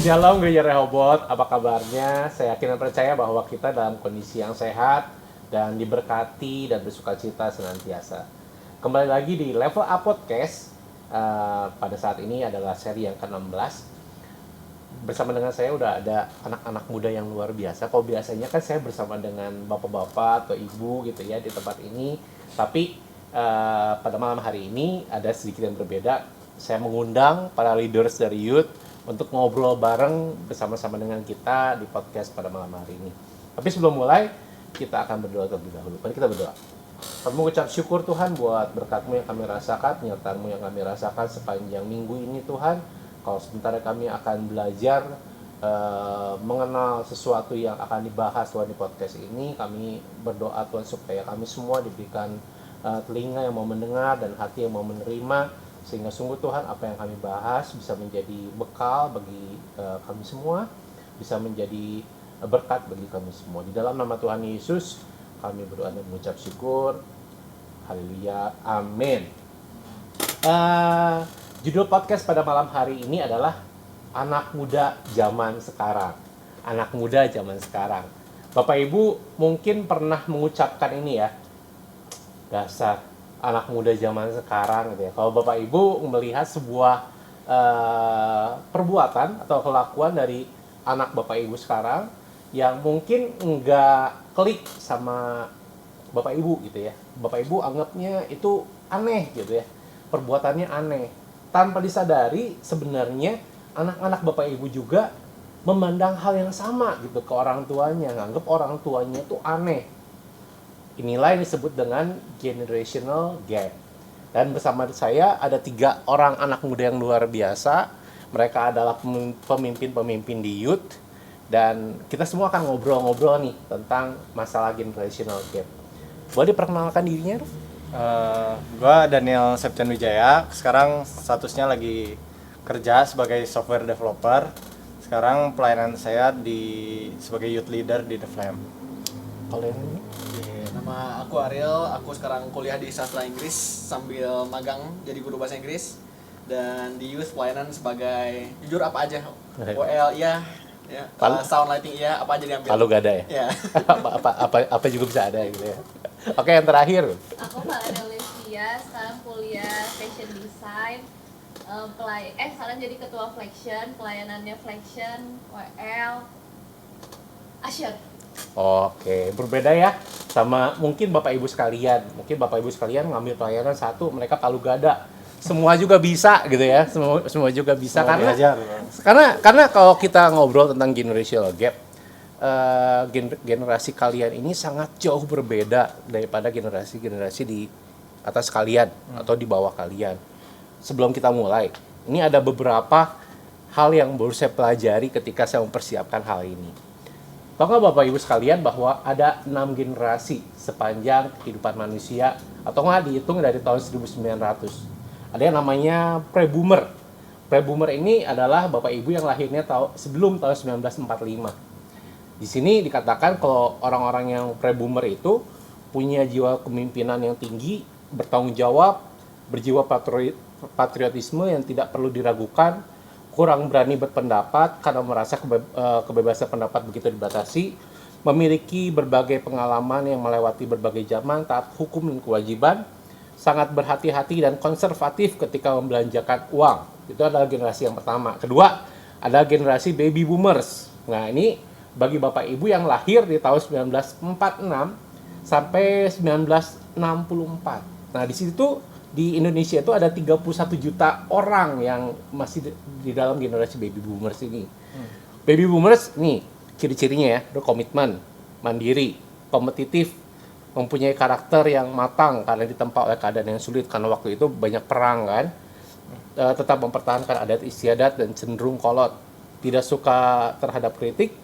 Shalom Gereja Rehoboth, apa kabarnya? Saya yakin dan percaya bahwa kita dalam kondisi yang sehat dan diberkati dan bersukacita senantiasa. Kembali lagi di Level Up Podcast. Pada saat ini adalah seri yang ke-16. Bersama dengan saya udah ada anak-anak muda yang luar biasa. Kalau biasanya kan saya bersama dengan bapak-bapak atau ibu gitu ya di tempat ini. Tapi pada malam hari ini ada sedikit yang berbeda. Saya mengundang para leaders dari youth untuk ngobrol bareng bersama-sama dengan kita di podcast pada malam hari ini. Tapi sebelum mulai, kita akan berdoa terlebih dahulu. Mari kita berdoa. Kami mengucap syukur Tuhan buat berkat-Mu yang kami rasakan, penyertaan-Mu yang kami rasakan sepanjang minggu ini Tuhan. Kalau sementara kami akan belajar mengenal sesuatu yang akan dibahas Tuhan di podcast ini, kami berdoa Tuhan supaya kami semua diberikan telinga yang mau mendengar dan hati yang mau menerima, sehingga sungguh Tuhan apa yang kami bahas bisa menjadi bekal bagi kami semua, bisa menjadi berkat bagi kami semua. Di dalam nama Tuhan Yesus kami berdoa dan mengucap syukur. Haleluya, amin. Judul podcast pada malam hari ini adalah Anak Muda Zaman Sekarang. Anak muda zaman sekarang. Bapak Ibu mungkin pernah mengucapkan ini ya, dasar anak muda zaman sekarang gitu ya. Kalau Bapak Ibu melihat sebuah perbuatan atau kelakuan dari anak Bapak Ibu sekarang yang mungkin nggak klik sama Bapak Ibu gitu ya. Bapak Ibu anggapnya itu aneh gitu ya. Perbuatannya aneh. Tanpa disadari sebenarnya anak-anak Bapak Ibu juga memandang hal yang sama gitu ke orang tuanya. Nganggap orang tuanya itu aneh. Inilah yang disebut dengan generational gap. Dan bersama saya ada 3 orang anak muda yang luar biasa. Mereka adalah pemimpin-pemimpin di youth. Dan kita semua akan ngobrol-ngobrol nih tentang masalah generational gap. Boleh diperkenalkan dirinya? Gua Daniel Septian Wijaya. Sekarang statusnya lagi kerja sebagai software developer. Sekarang pelayanan saya sebagai youth leader di The Flame. Kalian ini? Nama aku Ariel, aku sekarang kuliah di sastra Inggris sambil magang jadi guru bahasa Inggris, dan di youth pelayanan sebagai jujur apa aja, OL iya, ya, sound lighting iya, apa aja diambil. Kalau gak ada ya? Ya. apa juga bisa ada gitu ya. Oke, yang terakhir. Aku Valeria Olivia, sekarang kuliah fashion design. Sekarang jadi ketua Flexion, pelayanannya Flexion, WL, Asher. Oke, berbeda ya sama mungkin Bapak Ibu sekalian. Mungkin Bapak Ibu sekalian ngambil pelayanan satu, mereka palu gada. Semua juga bisa gitu ya. Semua juga bisa Semua karena kalau kita ngobrol tentang generational gap, generasi kalian ini sangat jauh berbeda daripada generasi-generasi di atas kalian atau di bawah kalian. Sebelum kita mulai, ini ada beberapa hal yang baru saya pelajari ketika saya mempersiapkan hal ini. Tahu nggak Bapak Ibu sekalian bahwa ada 6 generasi sepanjang kehidupan manusia, atau nggak dihitung dari tahun 1900. Ada yang namanya pre-boomer. Pre-boomer ini adalah Bapak Ibu yang lahirnya sebelum tahun 1945. Di sini dikatakan kalau orang-orang yang pre-boomer itu punya jiwa kepemimpinan yang tinggi, bertanggung jawab, berjiwa patriotisme yang tidak perlu diragukan, kurang berani berpendapat karena merasa kebebasan pendapat begitu dibatasi, memiliki berbagai pengalaman yang melewati berbagai zaman, taat hukum dan kewajiban, sangat berhati-hati dan konservatif ketika membelanjakan uang. Itu adalah generasi yang pertama. Kedua, ada generasi baby boomers. Nah, ini bagi Bapak Ibu yang lahir di tahun 1946 sampai 1964. Nah, di situ di Indonesia itu ada 31 juta orang yang masih di dalam generasi baby boomers ini. Baby boomers nih ciri-cirinya ya, berkomitmen, mandiri, kompetitif, mempunyai karakter yang matang karena ditempa oleh keadaan yang sulit karena waktu itu banyak perang kan. Tetap mempertahankan adat istiadat dan cenderung kolot, tidak suka terhadap kritik,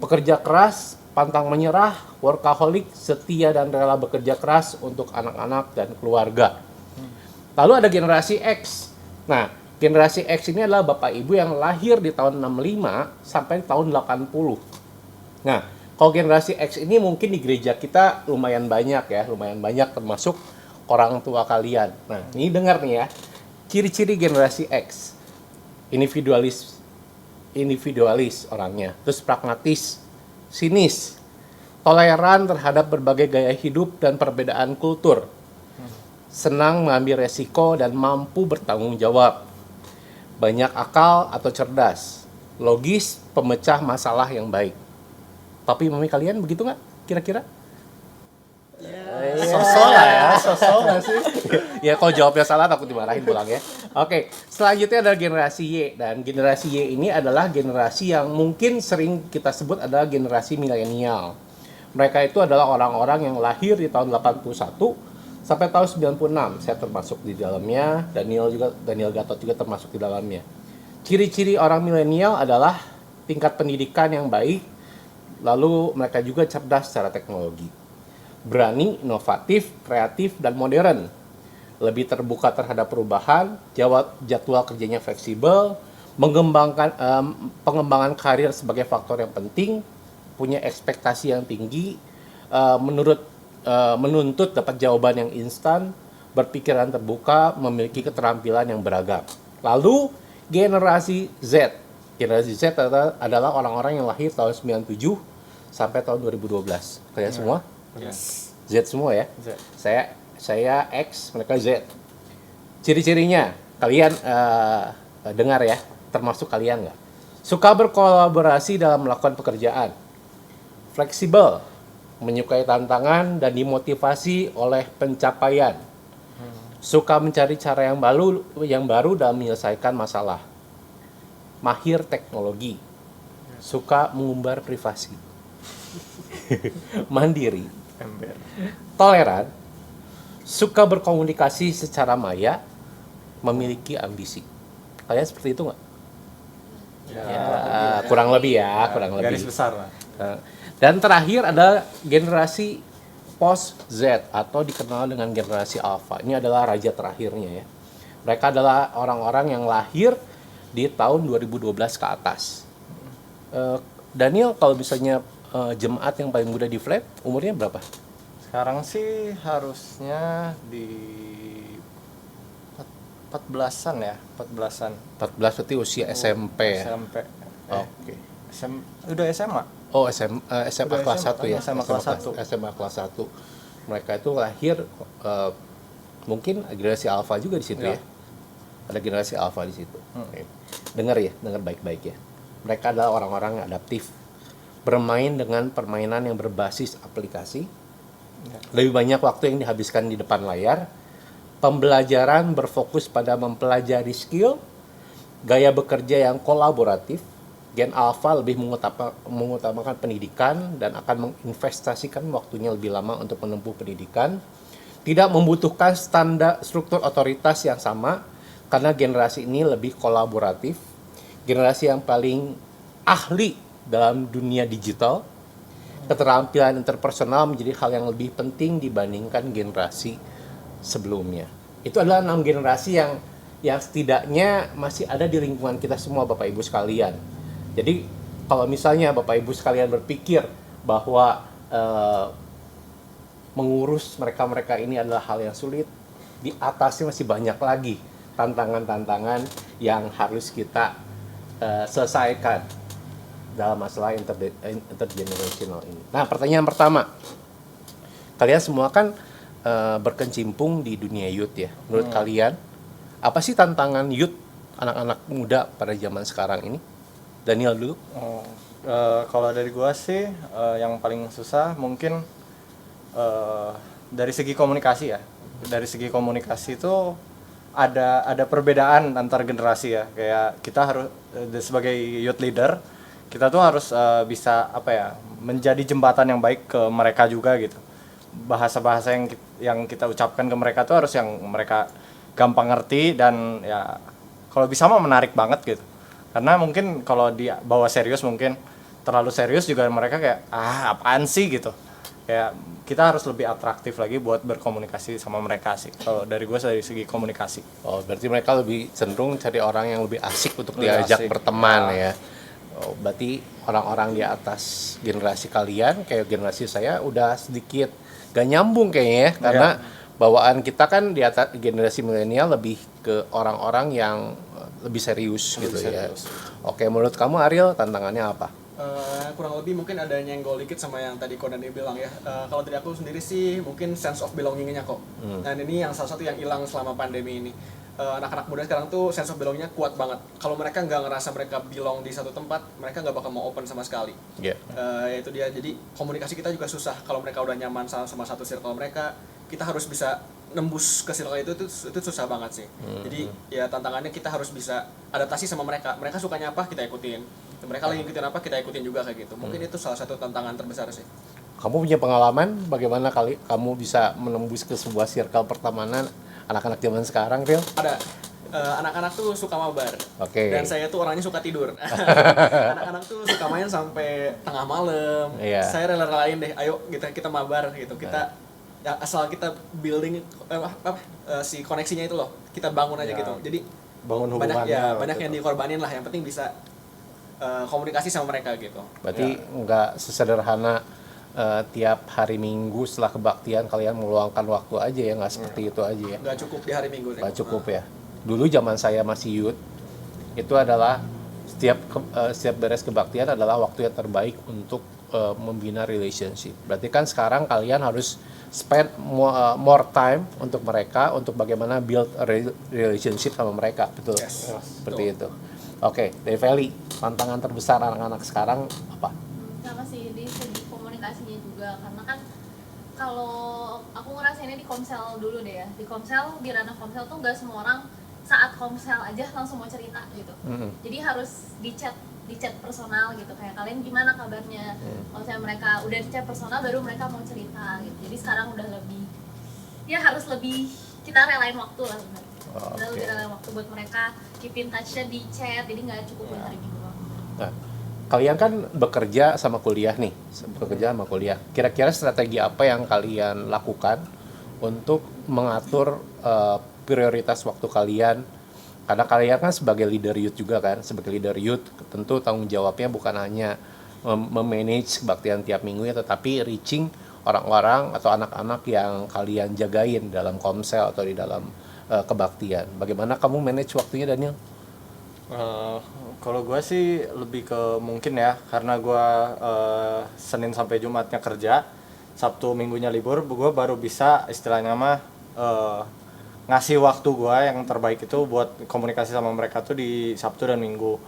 pekerja keras, pantang menyerah, workaholic, setia dan rela bekerja keras untuk anak-anak dan keluarga. Lalu ada generasi X. Nah, generasi X ini adalah Bapak Ibu yang lahir di tahun 65 sampai tahun 80. Nah, kalau generasi X ini mungkin di gereja kita lumayan banyak termasuk orang tua kalian. Nah, ini dengar nih ya. Ciri-ciri generasi X. Individualis, individualis orangnya, terus pragmatis, sinis, toleran terhadap berbagai gaya hidup dan perbedaan kultur, senang mengambil resiko dan mampu bertanggung jawab, banyak akal atau cerdas, logis, pemecah masalah yang baik. Papi mami kalian begitu nggak kira-kira? Sosok lah ya, sosok nggak sih? Ya kalau jawabnya salah takut dimarahin pulang ya. Oke, selanjutnya adalah generasi Y, dan generasi Y ini adalah generasi yang mungkin sering kita sebut adalah generasi milenial. Mereka itu adalah orang-orang yang lahir di tahun 81 sampai tahun 96. Saya termasuk di dalamnya, Daniel Gatot juga termasuk di dalamnya. Ciri-ciri orang milenial adalah tingkat pendidikan yang baik, lalu mereka juga cerdas secara teknologi. Berani, inovatif, kreatif, dan modern. Lebih terbuka terhadap perubahan, jadwal kerjanya fleksibel, pengembangan karir sebagai faktor yang penting, punya ekspektasi yang tinggi, menuntut dapat jawaban yang instan, berpikiran terbuka, memiliki keterampilan yang beragam. Lalu generasi Z. Generasi Z adalah orang-orang yang lahir tahun 97 sampai tahun 2012. Kalian semua? Yes. Z semua ya? Z. Saya X, mereka Z. Ciri-cirinya, kalian dengar ya, termasuk kalian nggak? Suka berkolaborasi dalam melakukan pekerjaan. Fleksibel, menyukai tantangan dan dimotivasi oleh pencapaian. Suka mencari cara yang baru dalam menyelesaikan masalah. Mahir teknologi. Suka mengumbar privasi. Mandiri. Ember. Toleran, suka berkomunikasi secara maya, memiliki ambisi. Kalian seperti itu nggak? Ya, kurang lebih ya, kurang Garis lebih. besar lah. Dan terakhir ada generasi post Z atau dikenal dengan generasi Alpha. Ini adalah raja terakhirnya ya. Mereka adalah orang-orang yang lahir di tahun 2012 ke atas. Daniel, kalau misalnya jemaat yang paling muda di flat, umurnya berapa? Sekarang sih harusnya di 14-an ya, 14-an. 14 berarti usia SMP ya? SMP. Oke. Udah SMA. Oh, SMA Udah kelas SMA, 1 ya? SMA kelas 1. SMA kelas 1. Mereka itu lahir, mungkin generasi Alpha juga di situ ya? Ya. Ada generasi Alpha di situ. Oke. Dengar baik-baik ya. Mereka adalah orang-orang yang adaptif. Bermain dengan permainan yang berbasis aplikasi. Lebih banyak waktu yang dihabiskan di depan layar. Pembelajaran berfokus pada mempelajari skill. Gaya bekerja yang kolaboratif. Gen Alpha lebih mengutamakan pendidikan dan akan menginvestasikan waktunya lebih lama untuk menempuh pendidikan. Tidak membutuhkan standar struktur otoritas yang sama karena generasi ini lebih kolaboratif. Generasi yang paling ahli dalam dunia digital. Keterampilan interpersonal menjadi hal yang lebih penting dibandingkan generasi sebelumnya. Itu adalah 6 generasi yang setidaknya masih ada di lingkungan kita semua, Bapak Ibu sekalian. Jadi kalau misalnya Bapak Ibu sekalian berpikir bahwa mengurus mereka ini adalah hal yang sulit, di atasnya masih banyak lagi tantangan-tantangan yang harus kita selesaikan dalam masalah intergenerational ini. Nah, pertanyaan pertama, kalian semua kan berkecimpung di dunia youth ya. Menurut kalian, apa sih tantangan youth, anak-anak muda pada zaman sekarang ini? Daniel dulu. Kalau dari gua sih yang paling susah mungkin dari segi komunikasi ya. Dari segi komunikasi itu ada perbedaan antar generasi ya. Kayak kita harus sebagai youth leader, kita tuh harus bisa menjadi jembatan yang baik ke mereka juga gitu. Bahasa-bahasa yang kita ucapkan ke mereka tuh harus yang mereka gampang ngerti dan ya kalau bisa mah menarik banget gitu. Karena mungkin kalau dibawa serius mungkin terlalu serius juga mereka kayak apaan sih gitu. Kayak kita harus lebih atraktif lagi buat berkomunikasi sama mereka sih. Kalau dari gue dari segi komunikasi. Oh, berarti mereka lebih cenderung cari orang yang lebih asik untuk Lebih diajak asik, berteman ya. Oh, berarti orang-orang di atas generasi kalian kayak generasi saya udah sedikit gak nyambung kayaknya ya, karena bawaan kita kan di atas generasi milenial lebih ke orang-orang yang lebih serius Lebih gitu serius. ya. Oke, menurut kamu Ariel tantangannya apa? Kurang lebih mungkin ada nyenggol dikit sama yang tadi Kodani bilang ya. Kalau dari aku sendiri sih mungkin sense of belonging-nya kok. Dan ini yang salah satu yang hilang selama pandemi ini. Anak-anak muda sekarang tuh sense of belonging-nya kuat banget. Kalau mereka nggak ngerasa mereka belong di satu tempat, mereka nggak bakal mau open sama sekali. Ya. Itu dia. Jadi komunikasi kita juga susah. Kalau mereka udah nyaman sama satu circle mereka, kita harus bisa nembus ke circle itu susah banget sih. Jadi ya tantangannya kita harus bisa adaptasi sama mereka. Mereka sukanya apa kita ikutin. Mereka lagi ikutin apa kita ikutin juga kayak gitu. Mungkin itu salah satu tantangan terbesar sih. Kamu punya pengalaman bagaimana kamu bisa menembus ke sebuah circle pertemanan anak-anak zaman sekarang, Ril? Ada anak-anak tuh suka mabar. Oke. Dan saya tuh orangnya suka tidur. Anak-anak tuh suka main sampai tengah malam. Iya. Saya rela-relain deh, ayo kita mabar gitu. Kita ya, asal kita building si koneksinya itu loh. Kita bangun aja Ya, gitu. Jadi bangun banyak hubungannya banyak gitu. yang dikorbanin lah. Yang penting bisa komunikasi sama mereka gitu. Berarti nggak sesederhana tiap hari Minggu setelah kebaktian kalian meluangkan waktu aja ya, nggak seperti itu aja ya. Nggak cukup di hari Minggu deh. Nggak cukup ya. Dulu zaman saya masih youth, itu adalah setiap beres kebaktian adalah waktu yang terbaik untuk membina relationship. Berarti kan sekarang kalian harus spend more time untuk mereka, untuk bagaimana build a relationship sama mereka, betul? Yes. Seperti itu. Oke, dari Feli, tantangan terbesar anak-anak sekarang apa? Sama sih di segi komunikasinya juga, karena kan kalau aku ngerasainnya di Komsel dulu deh ya, di Komsel, di ranah Komsel tuh nggak semua orang saat Komsel aja langsung mau cerita gitu. Jadi harus di chat personal gitu, kayak kalian gimana kabarnya. Kalau misalnya mereka udah di chat personal baru mereka mau cerita gitu. Jadi sekarang udah lebih, ya harus lebih kita relain waktu lah benar. Kita lebih relain waktu buat mereka, keep in touch-nya di chat, jadi nggak cukup buat hari Minggu doang. Nah, kalian kan bekerja sama kuliah nih, bekerja sama kuliah. Kira-kira strategi apa yang kalian lakukan untuk mengatur prioritas waktu kalian? Karena kalian kan sebagai leader youth juga kan, sebagai leader youth tentu tanggung jawabnya bukan hanya memanage kebaktian tiap minggu ya, tetapi reaching orang-orang atau anak-anak yang kalian jagain dalam komsel atau di dalam kebaktian. Bagaimana kamu manage waktunya, Daniel? Kalau gue sih lebih ke mungkin ya, karena gue Senin sampai Jumatnya kerja, Sabtu Minggunya libur, gue baru bisa istilahnya mah ngasih waktu gue yang terbaik itu buat komunikasi sama mereka tuh di Sabtu dan Minggu.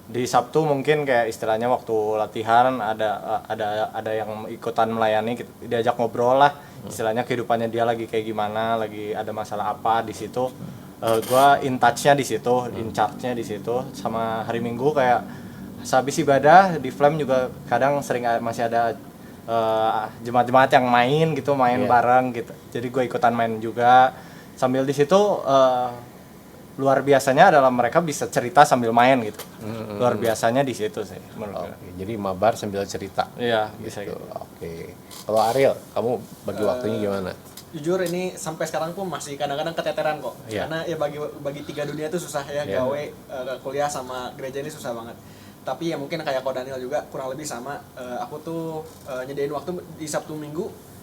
Di Sabtu mungkin kayak istilahnya waktu latihan ada yang ikutan melayani, diajak ngobrol lah, istilahnya kehidupannya dia lagi kayak gimana, lagi ada masalah apa di situ. Gue in touch-nya di situ, in charge-nya di situ. Sama hari Minggu kayak sehabis ibadah di Flame juga kadang sering masih ada jemaat-jemaat yang main gitu, main bareng gitu. Jadi gue ikutan main juga. Sambil di situ luar biasanya adalah mereka bisa cerita sambil main gitu. Luar biasanya di situ sih menurut gue. Oke, jadi mabar sambil cerita. Iya, bisa Gitu. gitu. Oke. Kalau Ariel, kamu bagi waktunya gimana? Jujur ini sampai sekarang pun masih kadang-kadang keteteran kok. Iya. Karena ya bagi tiga dunia itu susah ya, Iya. gawe, kuliah sama gereja ini susah banget. Tapi ya mungkin kayak Ko Daniel juga kurang lebih sama. Aku tuh nyediain waktu di Sabtu Minggu.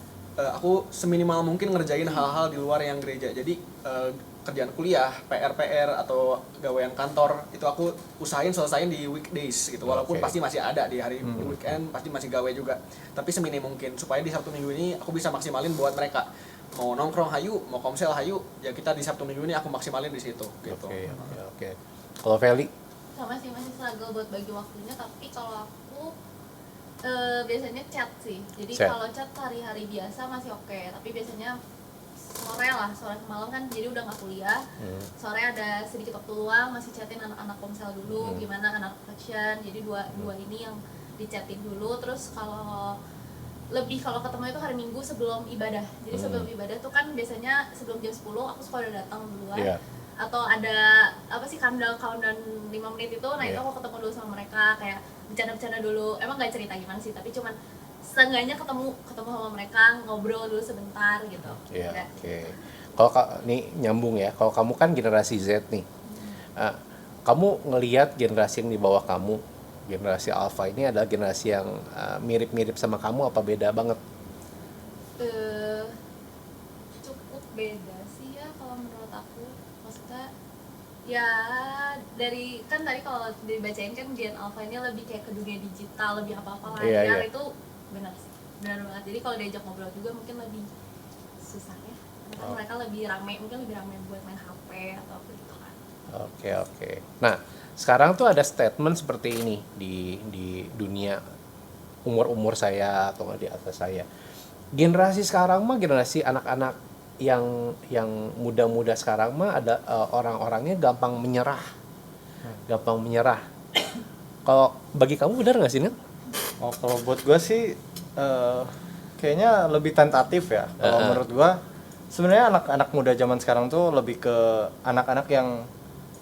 Aku seminimal mungkin ngerjain hal-hal di luar yang gereja. Jadi kerjaan kuliah, PR atau gawean kantor itu aku usahain selesain di weekdays gitu. Walaupun Oke. pasti masih ada di hari weekend, pasti masih gawe juga. Tapi seminim mungkin supaya di Sabtu Minggu ini aku bisa maksimalin buat mereka. Mau nongkrong hayu, mau komsel hayu, ya kita di Sabtu Minggu ini aku maksimalin di situ gitu. Oke. Kalau Feli? Sama sih masih struggle buat bagi waktunya, tapi kalau aku biasanya chat sih. Jadi Chat. kalau chat hari-hari biasa masih oke, tapi biasanya sore ke malam kan jadi udah nggak kuliah. Sore ada sedikit waktu luang, masih chatin anak-anak komsel dulu, gimana anak reflection. Jadi dua ini yang dichatin dulu. Terus kalau ketemu itu hari Minggu sebelum ibadah. Jadi sebelum ibadah tuh kan biasanya sebelum jam 10 aku suka udah datang duluan. Iya. Atau ada countdown 5 menit itu, nah itu aku ketemu dulu sama mereka, kayak bercanda-bercanda dulu. Emang nggak cerita gimana sih, tapi cuman seenggaknya ketemu sama mereka, ngobrol dulu sebentar gitu. Iya. Udah. Oke. Kalau nih nyambung ya. Kalau kamu kan generasi Z nih. Kamu ngelihat generasi yang di bawah kamu, generasi Alpha ini adalah generasi yang mirip-mirip sama kamu apa beda banget? Cukup beda sih ya kalau menurut aku. Maksudnya Ya dari kan tadi kalau dibacain kan Gen Alpha ini lebih kayak ke dunia digital, lebih apa-apa Iya, layar, iya. itu benar sih, benar banget. Jadi kalau diajak ngobrol juga mungkin lebih susah ya, karena kan mereka lebih rame, mungkin lebih rame buat main HP atau apa gitu kan. Oke. Nah, sekarang tuh ada statement seperti ini di dunia umur saya atau nggak di atas saya. Generasi sekarang mah generasi anak-anak yang muda-muda sekarang mah ada orang-orangnya gampang menyerah. Gampang menyerah. Kalau bagi kamu benar nggak sih, Nil? Oh, kalau buat gue sih kayaknya lebih tentatif ya. Kalau menurut gue sebenarnya anak-anak muda zaman sekarang tuh lebih ke anak-anak yang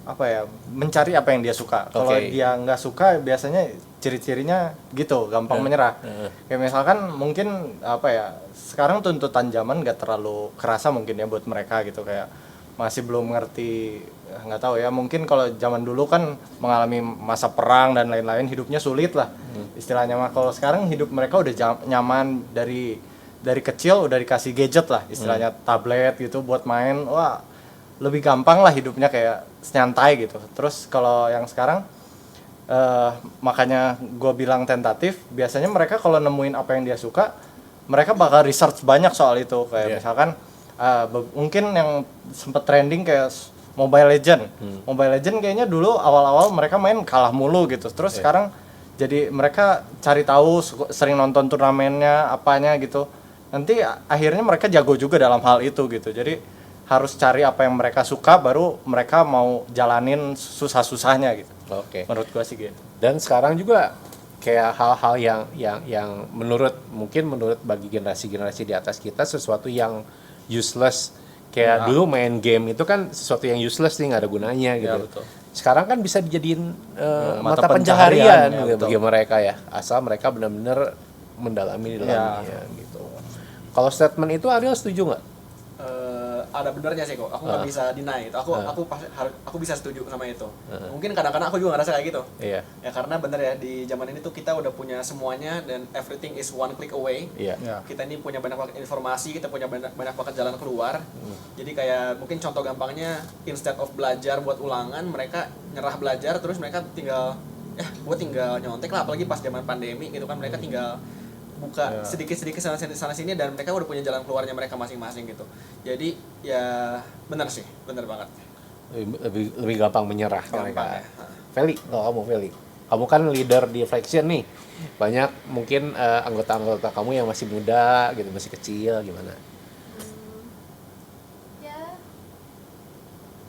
apa ya, mencari apa yang dia suka. Kalau Oke. dia nggak suka biasanya ciri-cirinya gitu, gampang menyerah. Kayak misalkan mungkin apa ya, sekarang tuntutan zaman nggak terlalu kerasa mungkin ya buat mereka gitu, kayak masih belum ngerti, nggak tahu ya, mungkin kalau zaman dulu kan mengalami masa perang dan lain-lain, hidupnya sulit lah istilahnya mah. Kalau sekarang hidup mereka udah nyaman, dari kecil udah dikasih gadget lah istilahnya, tablet gitu buat main. Wah, lebih gampang lah hidupnya, kayak nyantai gitu. Terus kalau yang sekarang makanya gue bilang tentatif, biasanya mereka kalau nemuin apa yang dia suka, mereka bakal research banyak soal itu. Kayak misalkan mungkin yang sempet trending kayak Mobile Legend. Mobile Legend kayaknya dulu awal-awal mereka main kalah mulu gitu. Terus sekarang jadi mereka cari tahu, sering nonton turnamennya, apanya gitu. Nanti akhirnya mereka jago juga dalam hal itu gitu. Jadi harus cari apa yang mereka suka, baru mereka mau jalanin susah-susahnya gitu. Oke. Menurut gua sih gitu. Dan sekarang juga kayak hal-hal yang menurut bagi generasi-generasi di atas kita sesuatu yang useless. Kayak dulu main game itu kan sesuatu yang useless nih, nggak ada gunanya gitu. Ya, betul. Sekarang kan bisa dijadiin Mata mata pencaharian, pencaharian ya, gitu betul. bagi mereka ya, asal mereka benar-benar mendalami di dalamnya gitu. Kalau statement itu Ariel setuju nggak? Ada benernya sih kok, aku nggak bisa deny itu, aku bisa setuju sama itu. Mungkin kadang-kadang aku juga ngerasa kayak gitu. Iya. Ya karena bener ya, di zaman ini tuh kita udah punya semuanya dan everything is one click away. Iya. Ya. Kita ini punya banyak banget informasi, kita punya banyak banget jalan keluar. Jadi kayak mungkin contoh gampangnya, instead of belajar buat ulangan, mereka nyerah belajar, terus mereka tinggal gue tinggal nyontek lah, apalagi pas zaman pandemi gitu kan, mereka tinggal buka sedikit-sedikit sana sini dan mereka udah punya jalan keluarnya mereka masing-masing gitu. Jadi ya benar sih, benar banget. Lebih gampang menyerah Gampang mereka. ya. Feli, kamu kan leader di Flexion nih, banyak mungkin anggota-anggota kamu yang masih muda gitu, masih kecil, gimana? Ya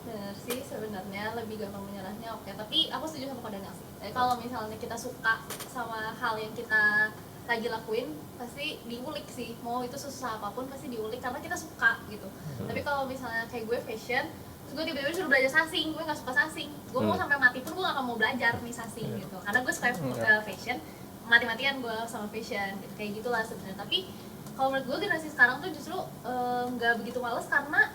benar sih, sebenarnya lebih gampang menyerahnya. Oke, tapi aku setuju sama Kak Daniel sih. Kalau misalnya kita suka sama hal yang kita lagi lakuin, pasti diulik sih, mau itu susah apapun pasti diulik karena kita suka gitu. Tapi kalau misalnya kayak gue fashion, terus gue tiba-tiba suruh belajar sasing, gue nggak suka sasing, gue mau sampai mati pun gue gak akan mau belajar nih sasing gitu, karena gue suka fashion, mati-matian gue sama fashion gitu. Kayak gitulah sebenarnya. Tapi kalau menurut gue generasi sekarang tuh justru nggak begitu males, karena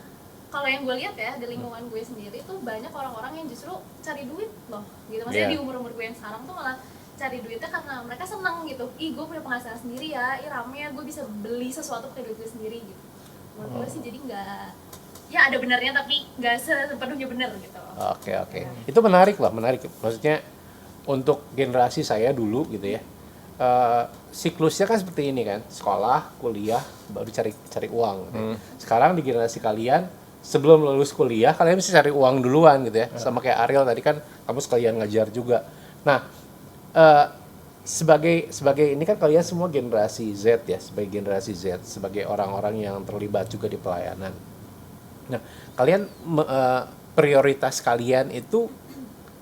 kalau yang gue lihat ya di lingkungan gue sendiri tuh banyak orang-orang yang justru cari duit loh gitu. Maksudnya di umur-umur gue yang sekarang tuh malah cari duitnya karena mereka seneng gitu. Ih, gue punya penghasilan sendiri ya, ih rame ya, gue bisa beli sesuatu pakai duit gue sendiri gitu. Menurut gue sih jadi nggak, ya ada benarnya tapi nggak sepenuhnya benar gitu. Oke. Itu menarik. Maksudnya untuk generasi saya dulu gitu ya, siklusnya kan seperti ini kan, sekolah, kuliah, baru cari uang gitu ya. Sekarang di generasi kalian, sebelum lulus kuliah kalian bisa cari uang duluan gitu ya. Sama kayak Ariel tadi kan, kamu sekalian ngajar juga. Nah, sebagai ini kan kalian semua generasi Z ya, sebagai generasi Z, sebagai orang-orang yang terlibat juga di pelayanan. Nah, kalian prioritas kalian itu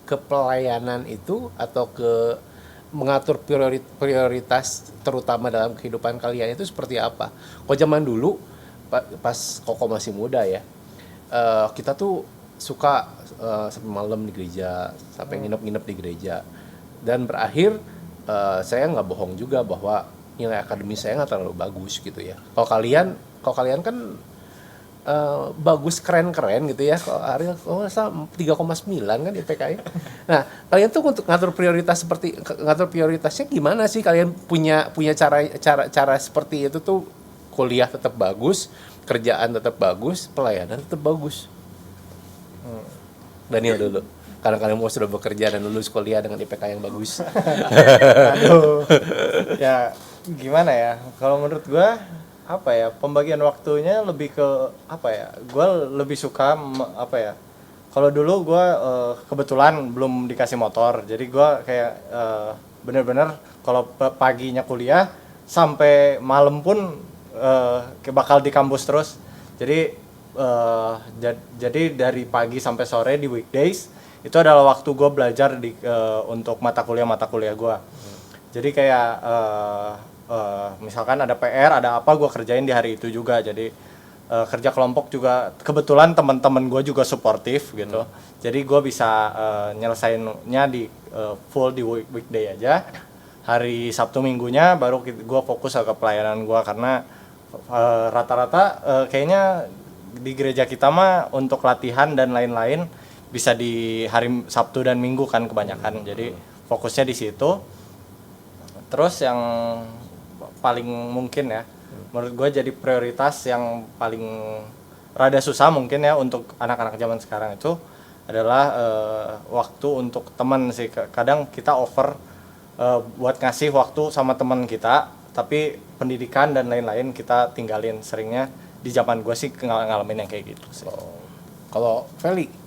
ke pelayanan itu atau ke mengatur prioritas terutama dalam kehidupan kalian itu seperti apa? Kalau zaman dulu pas Koko masih muda ya, kita tuh suka sampai malam di gereja, sampai nginep-nginep di gereja. Dan berakhir saya nggak bohong juga bahwa nilai akademis saya nggak terlalu bagus gitu ya. Kalau kalian kan bagus, keren gitu ya. Kalau Ariel 3,9 kan IPK-nya. Nah, kalian tuh untuk ngatur prioritasnya gimana sih? Kalian punya cara seperti itu tuh, kuliah tetap bagus, kerjaan tetap bagus, pelayanan tetap bagus. Daniel dulu. Karena kalian mau sudah bekerja dan lulus kuliah dengan IPK yang bagus. Aduh. Ya gimana ya? Kalau menurut gua apa ya? Pembagian waktunya lebih ke apa ya? Gua lebih suka apa ya? Kalau dulu gua kebetulan belum dikasih motor. Jadi gua kayak bener-bener kalau paginya kuliah sampai malam pun bakal di kampus terus. Jadi jadi dari pagi sampai sore di weekdays itu adalah waktu gue belajar untuk mata kuliah gue. Jadi kayak misalkan ada PR, ada apa gue kerjain di hari itu juga. Jadi kerja kelompok juga kebetulan teman-teman gue juga suportif gitu. Jadi gue bisa nyelesainnya di full di weekday aja. Hari Sabtu Minggunya baru gue fokus ke pelayanan gue karena rata-rata kayaknya di gereja kita mah untuk latihan dan lain-lain bisa di hari Sabtu dan Minggu kan kebanyakan. Jadi fokusnya di situ. Terus yang paling mungkin ya menurut gue jadi prioritas yang paling rada susah mungkin ya untuk anak-anak zaman sekarang itu adalah waktu untuk teman sih. Kadang kita over buat ngasih waktu sama teman kita, tapi pendidikan dan lain-lain kita tinggalin. Seringnya di zaman gue sih ngalamin yang kayak gitu sih. Kalau Feli?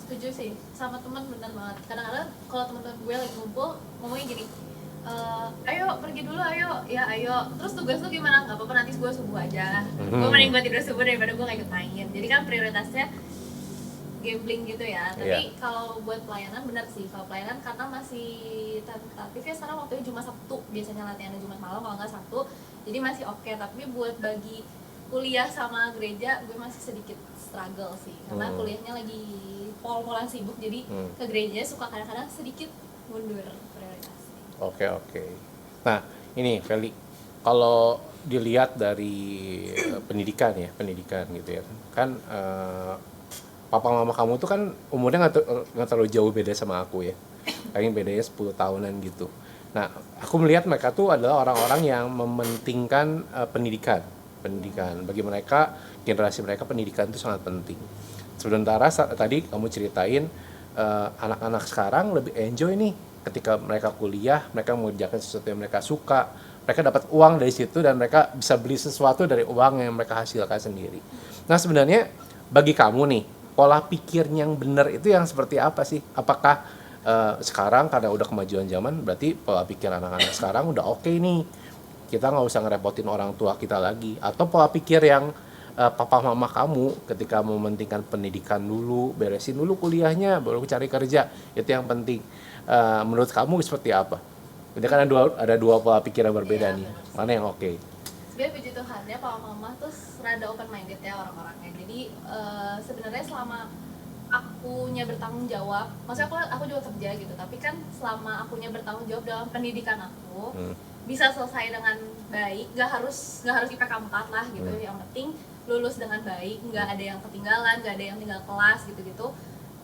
Setuju sih, sama teman benar banget. Kadang-kadang kalau teman-teman gue lagi ngumpul ngomongnya gini, ayo pergi dulu, ayo, ya ayo. Terus tugas lu gimana? Gak apa-apa, nanti gue subuh aja. Gue mending gue tidur subuh daripada gue gak ikut main. Jadi kan prioritasnya gambling gitu ya. Tapi kalau buat pelayanan benar sih. Kalau pelayanan karena masih tentatif ya, sekarang waktunya cuma Sabtu. Biasanya latihannya Jumat malam, kalau nggak Sabtu. Jadi masih oke. Tapi buat bagi kuliah sama gereja gue masih sedikit struggle sih. Karena kuliahnya lagi pol-polan sibuk, jadi ke gereja suka kadang-kadang sedikit mundur prioritas. Oke. Nah, ini Feli, kalau dilihat dari pendidikan gitu ya, kan papa mama kamu tuh kan umurnya nggak terlalu jauh beda sama aku ya, paling bedanya 10 tahunan gitu. Nah, aku melihat mereka tuh adalah orang-orang yang mementingkan pendidikan. Bagi mereka, generasi mereka pendidikan itu sangat penting. Sementara tadi kamu ceritain anak-anak sekarang lebih enjoy nih ketika mereka kuliah, mereka mengerjakan sesuatu yang mereka suka, mereka dapat uang dari situ dan mereka bisa beli sesuatu dari uang yang mereka hasilkan sendiri. Nah, sebenarnya bagi kamu nih, pola pikir yang benar itu yang seperti apa sih? Apakah sekarang karena udah kemajuan zaman, berarti pola pikir anak-anak sekarang udah oke nih, kita nggak usah ngerepotin orang tua kita lagi, atau pola pikir yang papa mama kamu ketika mementingkan pendidikan dulu, beresin dulu kuliahnya, baru cari kerja, itu yang penting. Menurut kamu seperti apa? Jadi kan ada dua pola pikir yang berbeda nih. Mana yang oke? Sebenarnya puji Tuhan ya, papa mama tuh rada open minded ya orang-orangnya. Jadi sebenarnya selama akunya bertanggung jawab, maksudnya aku juga kerja gitu, tapi kan selama akunya bertanggung jawab dalam pendidikan aku, bisa selesai dengan baik, nggak harus IPK 4 lah gitu. Yang penting lulus dengan baik, nggak ada yang ketinggalan, nggak ada yang tinggal kelas gitu-gitu.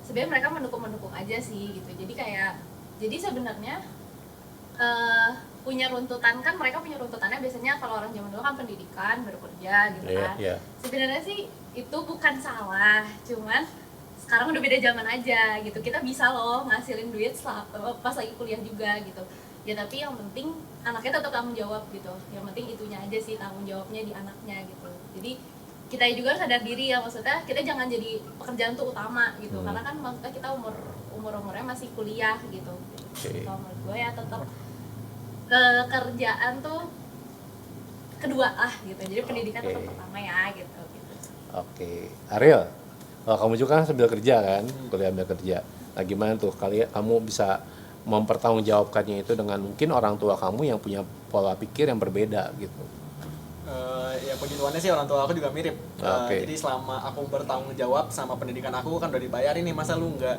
Sebenarnya mereka mendukung aja sih gitu. Jadi sebenarnya punya runtutan, kan mereka punya runtutannya biasanya kalau orang zaman dulu kan pendidikan baru kerja gitu kan. Sebenarnya sih itu bukan salah, cuman sekarang udah beda zaman aja gitu. Kita bisa loh ngasilin duit pas lagi kuliah juga gitu. Ya tapi yang penting anaknya tetap tanggung jawab gitu. Yang penting itunya aja sih, tanggung jawabnya di anaknya gitu. Jadi kita juga sadar diri ya, maksudnya kita jangan jadi pekerjaan tuh utama gitu. Karena kan maksudnya kita umurnya masih kuliah gitu. Kalau menurut gue ya tetap kerjaan tuh kedua lah gitu. Jadi pendidikan tetap pertama ya gitu. Oke. Ariel, kamu juga kan sambil kerja kan, kuliah sambil kerja. Nah gimana tuh kamu bisa mempertanggungjawabkannya itu dengan mungkin orang tua kamu yang punya pola pikir yang berbeda gitu? Ya puji Tuhannya sih orang tua aku juga mirip. Jadi selama aku bertanggung jawab sama pendidikan aku kan udah dibayarin nih, masa lu nggak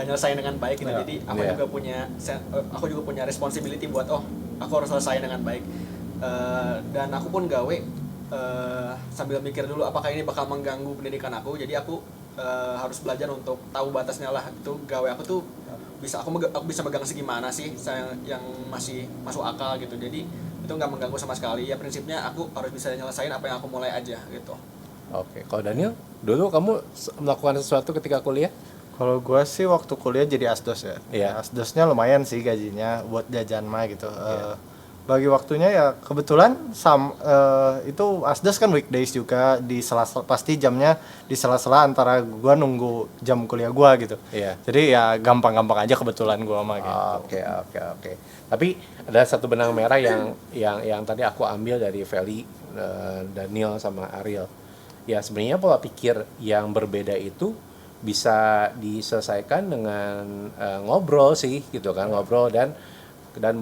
nyelesain dengan baik gitu. Jadi aku juga punya responsibility buat aku harus selesai dengan baik. Dan aku pun gawe sambil mikir dulu apakah ini bakal mengganggu pendidikan aku. Jadi aku harus belajar untuk tahu batasnya lah. Itu gawe aku tuh aku bisa megang segimana sih yang masih masuk akal gitu. Jadi itu nggak mengganggu sama sekali. Ya prinsipnya aku harus bisa nyelesain apa yang aku mulai aja gitu. Oke. Kalau Daniel, dulu kamu melakukan sesuatu ketika kuliah? Kalau gua sih waktu kuliah jadi asdos ya. Iya. Asdosnya lumayan sih gajinya buat jajan mah gitu. Bagi waktunya ya kebetulan itu asdos kan weekdays juga di sela-sela, pasti jamnya di sela-sela antara gua nunggu jam kuliah gua gitu. Iya. Jadi ya gampang-gampang aja kebetulan gua mah gitu. Oke. Tapi ada satu benang merah yang tadi aku ambil dari Feli, Daniel sama Ariel. Ya sebenarnya pola pikir yang berbeda itu bisa diselesaikan dengan ngobrol sih gitu kan, ngobrol dan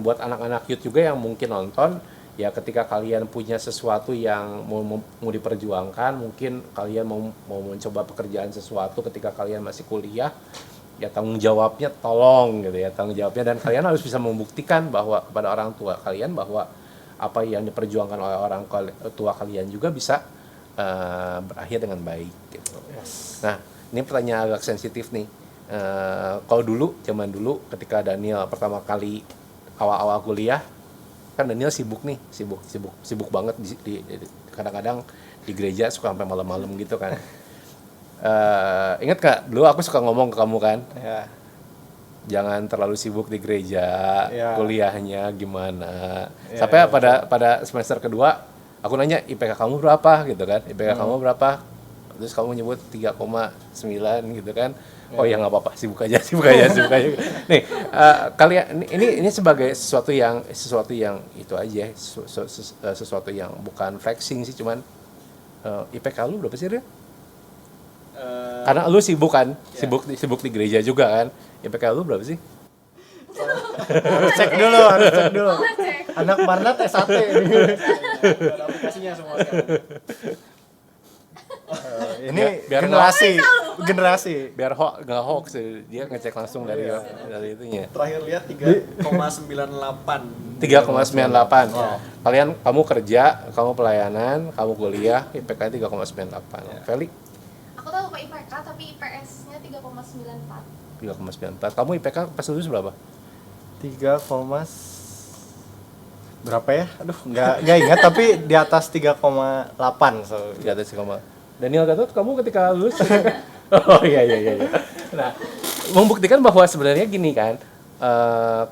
buat anak-anak youth juga yang mungkin nonton, ya ketika kalian punya sesuatu yang mau diperjuangkan, mungkin kalian mau mencoba pekerjaan sesuatu ketika kalian masih kuliah, ya tanggung jawabnya tolong gitu ya, tanggung jawabnya, dan kalian harus bisa membuktikan bahwa kepada orang tua kalian bahwa apa yang diperjuangkan oleh orang tua kalian juga bisa berakhir dengan baik gitu. Nah, ini pertanyaan agak sensitif nih. Kalau zaman dulu ketika Daniel pertama kali awal-awal kuliah, kan Daniel sibuk banget kadang-kadang di gereja suka sampai malam-malam gitu kan. Ingat gak dulu aku suka ngomong ke kamu kan, Ya. jangan terlalu sibuk di gereja, Ya. kuliahnya gimana. Ya, Sampai ya, pada semester kedua aku nanya IPK kamu berapa gitu kan, IPK kamu berapa, terus kamu nyebut 3,9 gitu kan. Oh ya nggak apa-apa, sibuk aja. Nih, kalian ini sebagai sesuatu yang itu aja, sesuatu yang bukan flexing sih, cuman IPK lu berapa sih, Ril? Karena lu sibuk kan, sibuk di gereja juga kan. IPK lu berapa sih? Harus cek dulu. Anak Barnat S1 ini. Ada aplikasinya semua sekarang. Ini Biar generasi. Biar nggak hoax, dia ngecek langsung dari itunya. Terakhir lihat 3,98. 3,98. Kamu kerja, kamu pelayanan, kamu kuliah, IPK 3,98. Feli? Aku tahu lupa IPK tapi IPS-nya 3,94. 3,94. Kamu IPK pas lulus berapa? 3, berapa ya? Aduh, nggak ingat tapi di atas 3,8. So. Di atas 3, Daniel Gatot, kamu ketika lulus? Oh iya. Nah, membuktikan bahwa sebenarnya gini kan,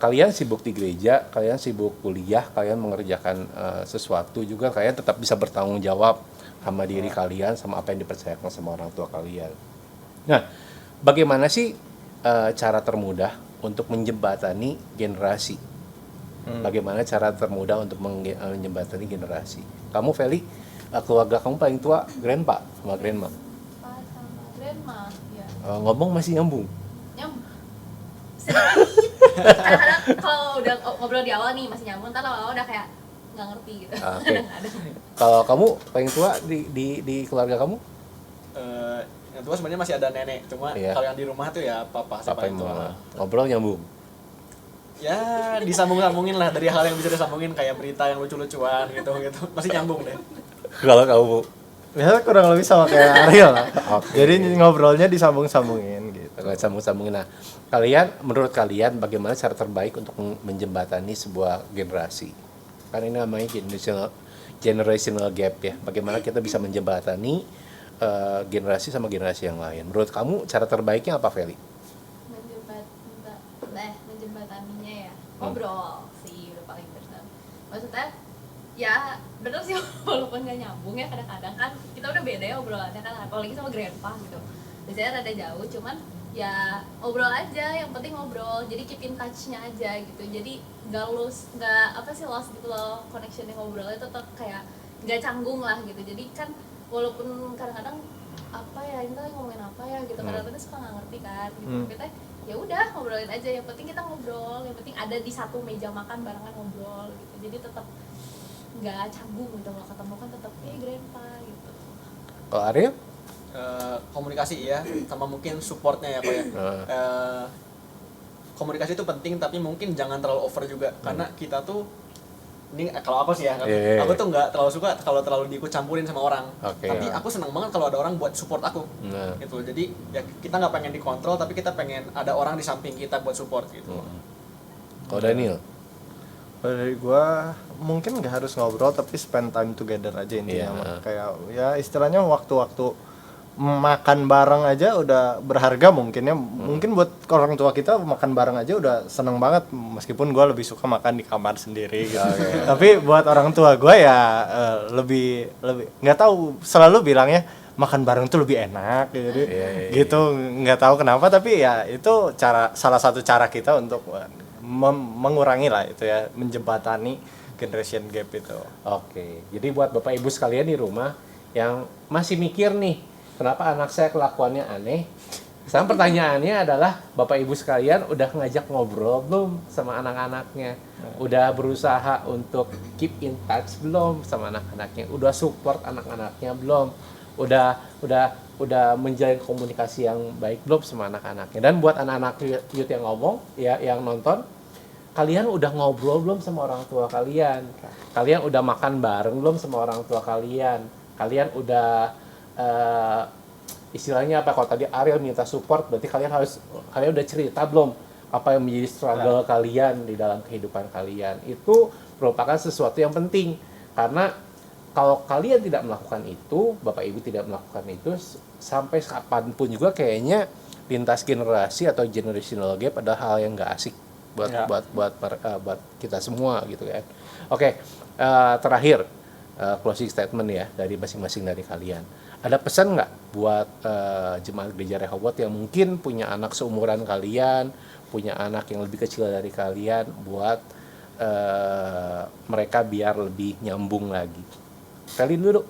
kalian sibuk di gereja, kalian sibuk kuliah, kalian mengerjakan sesuatu juga, kalian tetap bisa bertanggung jawab sama diri kalian, sama apa yang dipercayakan sama orang tua kalian. Nah, bagaimana sih cara termudah untuk menjembatani generasi? Bagaimana cara termudah untuk menjembatani generasi? Kamu, Feli, keluarga kamu paling tua grandpa sama grandma. Pas sama grandma, ya. Ngomong masih nyambung. Kadang-kadang kalau udah ngobrol di awal nih masih nyambung, ntar lama-lama udah kayak nggak ngerti gitu. Oke. Kalau kamu paling tua di keluarga kamu? Yang tua sebenarnya masih ada nenek, cuma Iya. kalau yang di rumah tuh ya papa sih Apa paling yang tua. mau ngobrol nyambung? Ya disambung-sambungin lah, dari hal yang bisa disambungin kayak berita yang lucu-lucuan gitu masih nyambung deh. Kalau kamu Ya kurang lebih sama kayak Ariel lah. Oke. Jadi ngobrolnya disambung-sambungin gitu. sambung-sambungin. Nah, menurut kalian bagaimana cara terbaik untuk menjembatani sebuah generasi? Kan ini namanya generational gap ya. Bagaimana kita bisa menjembatani generasi sama generasi yang lain? Menurut kamu cara terbaiknya apa, Feli? Menjembataninya ya ngobrol sih udah paling benar. Maksudnya ya bener sih walaupun gak nyambung ya kadang-kadang kan kita udah beda ya obrolannya kan, apalagi sama grandpa gitu. Biasanya rada jauh, cuman ya ngobrol aja, yang penting ngobrol, jadi keep in touch-nya aja gitu. Jadi nggak lost gitu loh, connection yang ngobrolnya tetap kayak nggak canggung lah gitu. Jadi kan walaupun kadang-kadang apa ya ini tadi ngomongin apa ya gitu, kadang-kadang suka nggak ngerti kan gitu. Tapi teh ya udah ngobrolin aja, yang penting kita ngobrol, yang penting ada di satu meja makan barengan ngobrol gitu. Jadi tetap nggak canggung gitu, kalau ketemu kan tetap grandpa gitu. Kalau Ariel? Komunikasi ya, sama mungkin supportnya ya Pak ya. Komunikasi itu penting, tapi mungkin jangan terlalu over juga, karena kita tuh ini kalau aku sih ya, aku tuh nggak terlalu suka kalau terlalu diikut campurin sama orang. Tapi aku senang banget kalau ada orang buat support aku, gitu. Jadi ya kita nggak pengen dikontrol, tapi kita pengen ada orang di samping kita buat support gitu. Kalau Daniel? Kalau dari gua mungkin nggak harus ngobrol tapi spend time together aja intinya. Kayak ya istilahnya waktu-waktu makan bareng aja udah berharga mungkin ya. Mungkin buat orang tua kita makan bareng aja udah seneng banget, meskipun gue lebih suka makan di kamar sendiri gitu. Tapi buat orang tua gue ya lebih nggak tahu, selalu bilangnya makan bareng tuh lebih enak gitu. Gitu nggak tahu kenapa, tapi ya itu salah satu cara kita untuk mengurangi lah itu ya, menjembatani generation gap itu. Oke, jadi buat Bapak Ibu sekalian di rumah yang masih mikir nih, kenapa anak saya kelakuannya aneh? Sekarang pertanyaannya adalah, Bapak Ibu sekalian udah ngajak ngobrol belum sama anak-anaknya? Udah berusaha untuk keep in touch belum sama anak-anaknya? Udah support anak-anaknya belum? Udah menjalin komunikasi yang baik belum sama anak-anaknya? Dan buat anak-anak youth yang ngomong, ya yang nonton, kalian udah ngobrol belum sama orang tua kalian? Kalian udah makan bareng belum sama orang tua kalian? Kalian udah istilahnya apa, kalau tadi Ariel minta support, berarti kalian udah cerita belum apa yang menjadi struggle kalian di dalam kehidupan kalian? Itu merupakan sesuatu yang penting, karena kalau kalian tidak melakukan itu, Bapak Ibu tidak melakukan itu, sampai kapanpun juga kayaknya lintas generasi atau generational gap adalah hal yang nggak asik buat kita semua gitu kan. Oke, terakhir closing statement ya dari masing-masing dari kalian. Ada pesan nggak buat jemaat gereja Rehoboth yang mungkin punya anak seumuran kalian, punya anak yang lebih kecil dari kalian, buat mereka biar lebih nyambung lagi? Kalian dulu.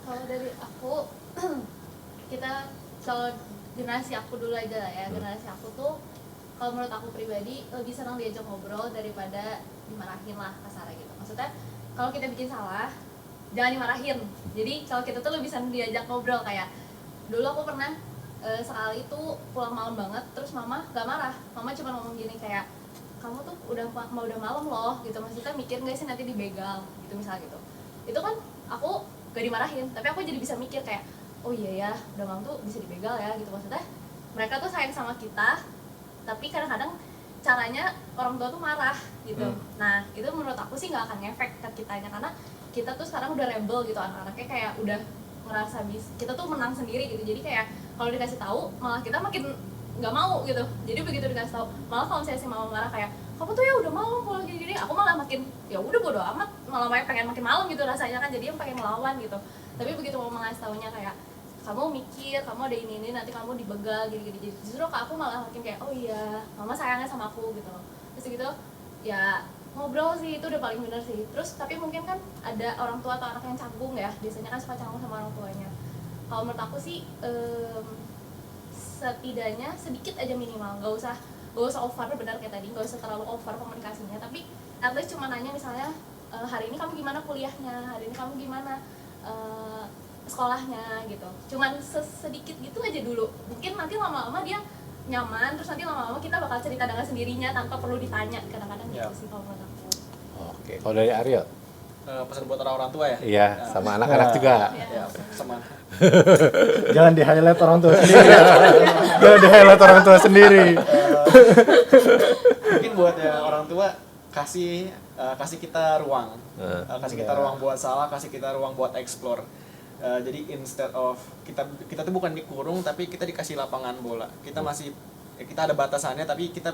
Kalau dari aku, kita kalau generasi aku dulu aja lah ya. Generasi aku tuh, kalau menurut aku pribadi lebih senang diajak ngobrol daripada dimarahin lah kasarnya gitu. Maksudnya kalau kita bikin salah, jangan dimarahin. Jadi kalau kita tuh lebih senang diajak ngobrol. Kayak dulu aku pernah sekali itu pulang malam banget, terus mama gak marah. Mama cuma ngomong gini kayak, kamu tuh udah malam loh gitu. Maksudnya mikir gak sih nanti dibegal gitu misalnya gitu. Itu kan aku gak dimarahin, tapi aku jadi bisa mikir kayak, oh iya ya, udah malam tuh bisa dibegal ya gitu. Maksudnya mereka tuh sayang sama kita, tapi kadang-kadang caranya orang tua tuh marah gitu. Nah itu menurut aku sih nggak akan ngefek ke kitanya, karena kita tuh sekarang udah rebel gitu, anak-anaknya kayak udah ngerasa kita tuh menang sendiri gitu. Jadi kayak kalau dikasih tahu malah kita makin nggak mau gitu. Jadi begitu dikasih tahu, malah kalau misalnya si mama marah kayak, kamu tuh ya udah malam pulang gini-gini, aku malah makin ya udah bodo amat, malah pengen makin malam gitu rasanya kan, jadi yang pengen melawan gitu. Tapi begitu mau ngasih taunya kayak, kamu mikir, kamu ada ini nanti kamu dibegal gini-gini, justru aku malah makin kayak, oh iya mama sayangnya sama aku gitu. Terus gitu ya ngobrol sih, itu udah paling bener sih. Terus tapi mungkin kan ada orang tua atau anak yang canggung ya, biasanya kan suka canggung sama orang tuanya. Kalau menurut aku sih setidaknya sedikit aja minimal, gak usah over, benar kayak tadi, gak usah terlalu over komunikasinya, tapi at least cuma nanya misalnya, hari ini kamu gimana kuliahnya, hari ini kamu gimana sekolahnya gitu. Cuman sedikit gitu aja dulu, mungkin nanti lama-lama dia nyaman, terus nanti lama-lama kita bakal cerita dengan sendirinya tanpa perlu ditanya, kadang-kadang gitu sih kalau menurut aku. Oke, kalau dari Ariel? Pesan buat orang tua ya? Iya, sama anak-anak juga. Ya, sama. Jangan di highlight orang tua sendiri. Jangan di highlight orang tua sendiri. Mungkin buat ya orang tua, kasih kita ruang, kasih kita ruang buat salah, kasih kita ruang buat explore. Jadi instead of kita tuh bukan dikurung, tapi kita dikasih lapangan bola. Kita ada batasannya, tapi kita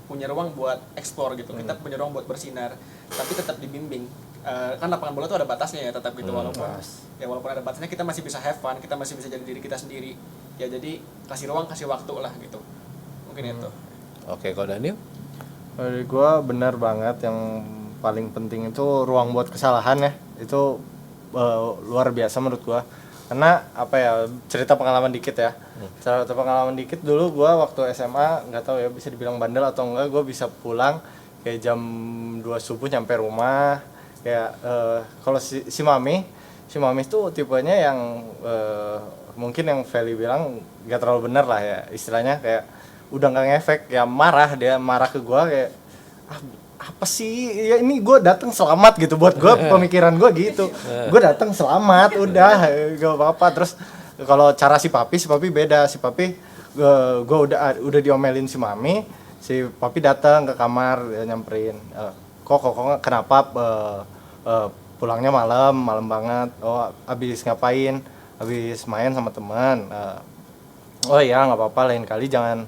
punya ruang buat explore gitu. Kita punya ruang buat bersinar, tapi tetap dibimbing. Kan lapangan bola tuh ada batasnya ya, tetap gitu, walaupun ada batasnya kita masih bisa have fun, kita masih bisa jadi diri kita sendiri. Ya jadi kasih ruang, kasih waktu lah gitu. Mungkin itu. Oke, kalau Daniel? Dari gue benar banget, yang paling penting itu ruang buat kesalahan ya. Itu luar biasa menurut gue. Karena apa ya, cerita pengalaman dikit ya. Cerita pengalaman dikit, dulu gue waktu SMA, nggak tahu ya bisa dibilang bandel atau enggak, gue bisa pulang kayak jam 2 subuh nyampe rumah. Kayak kalau si Mami tuh tipenya yang mungkin yang Feli bilang nggak terlalu benar lah ya, istilahnya kayak udah nggak ngefek ya, dia marah ke gue kayak, apa sih ya, ini gue datang selamat gitu, buat gue pemikiran gue gitu, gue datang selamat udah gak apa-apa. Terus kalau cara si papi beda. Si papi gue udah diomelin si Mami, si papi datang ke kamar, nyamperin, kok kenapa pulangnya malam banget, oh abis ngapain, habis main sama teman. Oh ya nggak apa-apa, lain kali jangan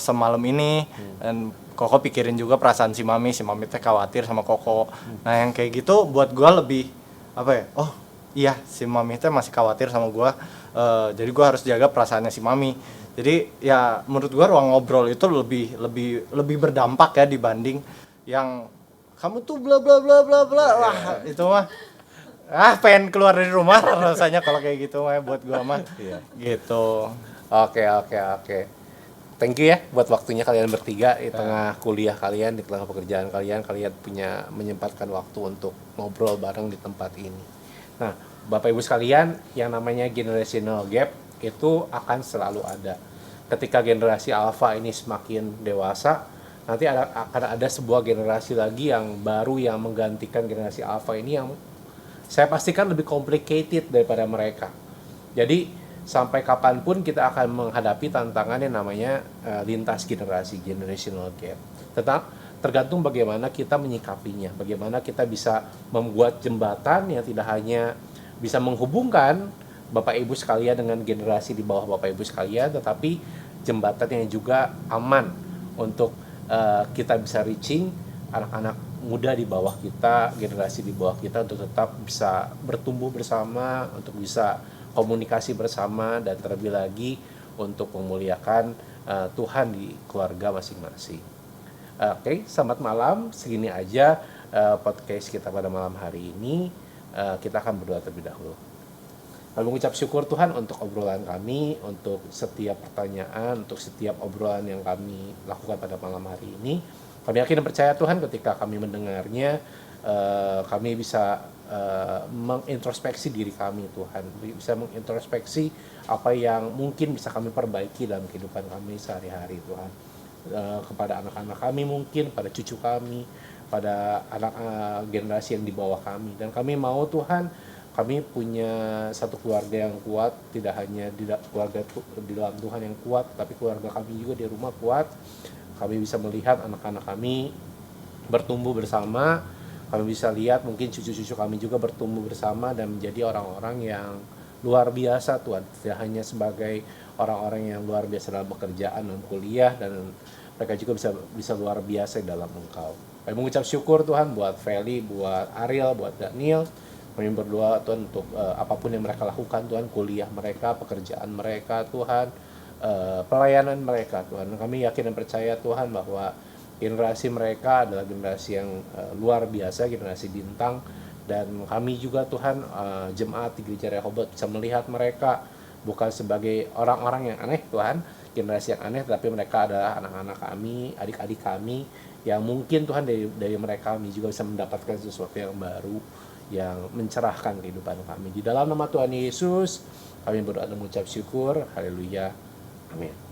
semalam ini. Dan Koko pikirin juga perasaan si mami teh khawatir sama Koko. Nah yang kayak gitu buat gua lebih apa ya, oh iya si mami teh masih khawatir sama gua. Jadi gua harus jaga perasaannya si mami. Jadi ya menurut gua ruang ngobrol itu lebih berdampak ya dibanding yang kamu tuh bla bla bla bla bla. Wah itu mah pengen keluar dari rumah rasanya kalau kayak gitu mah buat gua mah. Gitu. Oke. Thank you ya buat waktunya kalian bertiga di tengah kuliah kalian, di tengah pekerjaan kalian punya menyempatkan waktu untuk ngobrol bareng di tempat ini. Nah, Bapak Ibu sekalian, yang namanya generational gap itu akan selalu ada. Ketika generasi alpha ini semakin dewasa, nanti akan ada sebuah generasi lagi yang baru yang menggantikan generasi alpha ini yang saya pastikan lebih complicated daripada mereka. Jadi sampai kapanpun kita akan menghadapi tantangan yang namanya lintas generasi, generational gap. Tetap tergantung bagaimana kita menyikapinya, bagaimana kita bisa membuat jembatan yang tidak hanya bisa menghubungkan Bapak Ibu sekalian dengan generasi di bawah Bapak Ibu sekalian, tetapi jembatan yang juga aman untuk kita bisa reaching anak-anak muda di bawah kita, generasi di bawah kita untuk tetap bisa bertumbuh bersama, untuk bisa komunikasi bersama, dan terlebih lagi untuk memuliakan Tuhan di keluarga masing-masing. Oke, selamat malam. Segini aja podcast kita pada malam hari ini. Kita akan berdoa terlebih dahulu. Kami mengucap syukur Tuhan untuk obrolan kami, untuk setiap pertanyaan, untuk setiap obrolan yang kami lakukan pada malam hari ini. Kami yakin dan percaya Tuhan ketika kami mendengarnya, kami bisa mengintrospeksi diri kami Tuhan, bisa mengintrospeksi apa yang mungkin bisa kami perbaiki dalam kehidupan kami sehari-hari Tuhan, kepada anak-anak kami mungkin, pada cucu kami, pada anak generasi yang di bawah kami. Dan kami mau Tuhan, kami punya satu keluarga yang kuat, tidak hanya keluarga di dalam Tuhan yang kuat, tapi keluarga kami juga di rumah kuat. Kami bisa melihat anak-anak kami bertumbuh bersama. Kami bisa lihat mungkin cucu-cucu kami juga bertumbuh bersama dan menjadi orang-orang yang luar biasa Tuhan. Tidak hanya sebagai orang-orang yang luar biasa dalam pekerjaan dan kuliah, dan mereka juga bisa luar biasa dalam Engkau. Kami mengucap syukur Tuhan buat Feli, buat Ariel, buat Daniel. Kami berdoa Tuhan untuk apapun yang mereka lakukan Tuhan, kuliah mereka, pekerjaan mereka Tuhan, pelayanan mereka Tuhan. Kami yakin dan percaya Tuhan bahwa generasi mereka adalah generasi yang luar biasa, generasi bintang. Dan kami juga Tuhan, jemaat di Gereja Rehoboth bisa melihat mereka bukan sebagai orang-orang yang aneh Tuhan, generasi yang aneh, tapi mereka adalah anak-anak kami, adik-adik kami, yang mungkin Tuhan dari mereka kami juga bisa mendapatkan sesuatu yang baru, yang mencerahkan kehidupan kami. Di dalam nama Tuhan Yesus kami berdoa dan mengucap syukur. Haleluya. Amin.